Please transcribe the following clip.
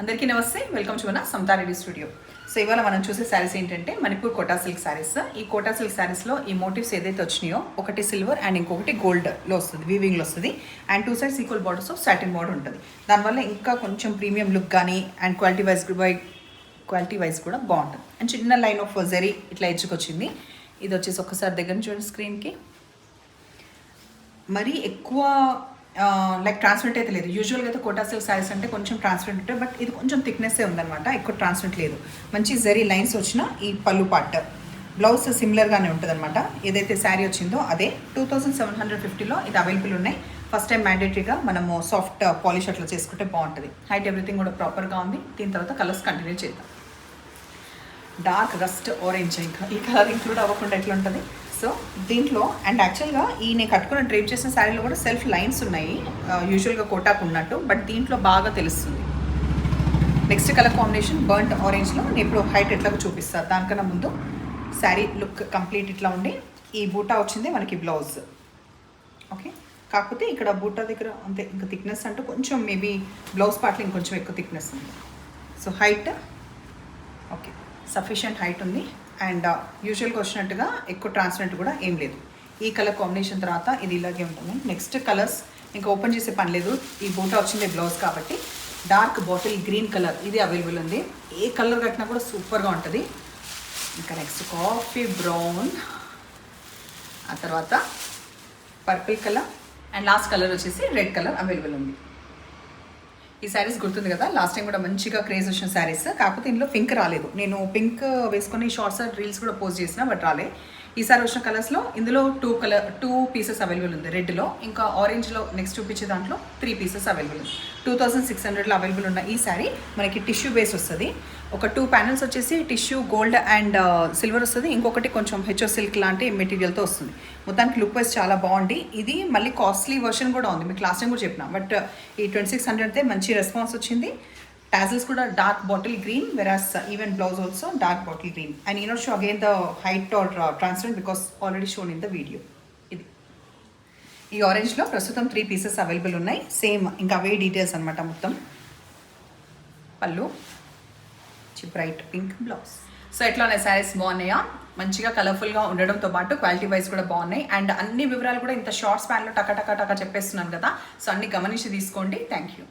అందరికీ నమస్తే, welcome to మన సమతా రెడ్డి స్టూడియో. సో ఇవాళ మనం చూసే శారీస్ ఏంటంటే మణిపూర్ కోటా సిల్క్ శారీస్. ఈ కోటా సిల్క్ శారీస్లో ఈ మోటివ్స్ ఏదైతే వచ్చినాయో ఒకటి సిల్వర్ అండ్ ఇంకొకటి గోల్డ్లో వస్తుంది, వీవింగ్లో వస్తుంది. And two sides equal borders of satin border ఉంటుంది. దానివల్ల ఇంకా కొంచెం ప్రీమియం లుక్ కానీ అండ్ క్వాలిటీ వైజ్ కూడా బాగుంటుంది. అండ్ చిన్న లైన్ ఆఫ్ జరీ ఇట్లా ఎడ్జ్కొచ్చింది. ఇది వచ్చేసి ఒక్కసారి దగ్గర నుంచి చూడండి స్క్రీన్కి. మరీ ఎక్కువ లైక్ ట్రాన్స్పరెంట్ అయితే లేదు. యూజువల్గా అయితే కోటా సిల్క్ శారీస్ అంటే కొంచెం ట్రాన్స్పరెంట్ ఉంటాయి, బట్ ఇది కొంచెం థిక్నెస్సే ఉందన్నమాట, ఎక్కువ ట్రాన్స్పరెంట్ లేదు. మంచి జరీ లైన్స్ వచ్చిన ఈ పళ్ళు పార్ట్. బ్లౌజ్ సిమిలర్గానే ఉంటుంది అనమాట. ఏదైతే శారీ వచ్చిందో అదే 2750లో ఇది అవైలబుల్ ఉన్నాయి. ఫస్ట్ టైం మ్యాండేటరీగా మనము సాఫ్ట్ పాలిష్ అట్లా చేసుకుంటే బాగుంటుంది. హైట్ ఎవ్రీథింగ్ కూడా ప్రాపర్గా ఉంది. దీని తర్వాత కలర్స్ కంటిన్యూ చేద్దాం. డార్క్ రస్ట్ ఆరెంజ్, ఇంకా ఈ కలర్ ఇంక్లూడ్ అవ్వకుండా ఎట్లా ఉంటుంది. సో దీంట్లో అండ్ యాక్చువల్గా ఈ నేను కట్టుకున్న డ్రైప్ చేసిన శారీలో కూడా సెల్ఫ్ లైన్స్ ఉన్నాయి, యూజువల్గా కోటాకు ఉన్నట్టు, బట్ దీంట్లో బాగా తెలుస్తుంది. నెక్స్ట్ కలర్ కాంబినేషన్ బర్ంట్ ఆరెంజ్లో నేను ఇప్పుడు హైట్ ఎట్లాగో చూపిస్తాను. దానికన్నా ముందు శారీ లుక్ కంప్లీట్ ఇట్లా ఉండి ఈ బూటా వచ్చింది మనకి బ్లౌజ్. ఓకే, కాకపోతే ఇక్కడ బూటా దగ్గర అంతే, ఇంకా థిక్నెస్ అంటూ కొంచెం మేబీ బ్లౌజ్ పార్ట్లో ఇంకొంచెం ఎక్కువ థిక్నెస్ ఉంది. So height okay, sufficient height ఉంది. అండ్ యూజువల్గా వచ్చినట్టుగా ఎక్కువ ట్రాన్స్పరెంట్ కూడా ఏం లేదు. ఈ కలర్ కాంబినేషన్ తర్వాత ఇది ఇలాగే ఉంటుంది. నెక్స్ట్ కలర్స్ ఇంకా ఓపెన్ చేసే పని లేదు, ఈ బూటా వచ్చింది బ్లౌజ్ కాబట్టి. డార్క్ బాటిల్ గ్రీన్ కలర్ ఇది అవైలబుల్ ఉంది. ఏ కలర్ కట్టినా కూడా సూపర్గా ఉంటుంది. ఇంకా నెక్స్ట్ కాఫీ బ్రౌన్, ఆ తర్వాత purple colour and last colour వచ్చేసి రెడ్ కలర్ అవైలబుల్ ఉంది. ఈ శారీస్ గుర్తుంది కదా, లాస్ట్ టైం కూడా మంచిగా క్రేజ్ వచ్చిన శారీస్. కాకపోతే ఇందులో పింక్ రాలేదు. నేను పింక్ వేసుకొని షార్ట్స్ రీల్స్ కూడా పోస్ట్ చేసిన, బట్ రాలే. ఈసారి వచ్చిన కలర్స్లో ఇందులో టూ పీసెస్ అవైలబుల్ ఉంది. రెడ్లో ఇంకా ఆరెంజ్లో నెక్స్ట్ చూపించే దాంట్లో 3 పీసెస్ అవైలబుల్ ఉంది. 2600లో అవైలబుల్ ఉన్న ఈ శారీ మనకి టిష్యూ బేస్ వస్తుంది. ఒక 2 ప్యానల్స్ వచ్చేసి టిష్యూ గోల్డ్ అండ్ సిల్వర్ వస్తుంది. ఇంకొకటి కొంచెం హెచ్ఓ సిల్క్ లాంటి మెటీరియల్తో వస్తుంది. మొత్తానికి లుక్ వైజ్ చాలా బాగుంది. ఇది మళ్ళీ కాస్ట్లీ వర్షన్ కూడా ఉంది, మీకు లాస్ట్ టైం కూడా చెప్పిన, బట్ ఈ 2600 మంచి రెస్పాన్స్ వచ్చింది. Tassels kuda dark bottle green, whereas even blouse also dark bottle green. I need not show again the height or transparent because already shown in the video. ఇది ఈ ఆరెంజ్లో ప్రస్తుతం 3 pieces available ఉన్నాయి. Same ఇంకా అవే details అనమాట మొత్తం. పళ్ళు bright pink blouse. So ఎట్లా ఉన్నాయి శారీస్, బాగున్నాయా? మంచిగా కలర్ఫుల్గా ఉండడంతో పాటు క్వాలిటీ వైజ్ కూడా బాగున్నాయి. అండ్ అన్ని వివరాలు కూడా ఇంత షార్ట్ స్పాన్లో టకా చెప్పేస్తున్నాను కదా, సో అన్ని గమనించి తీసుకోండి. Thank you.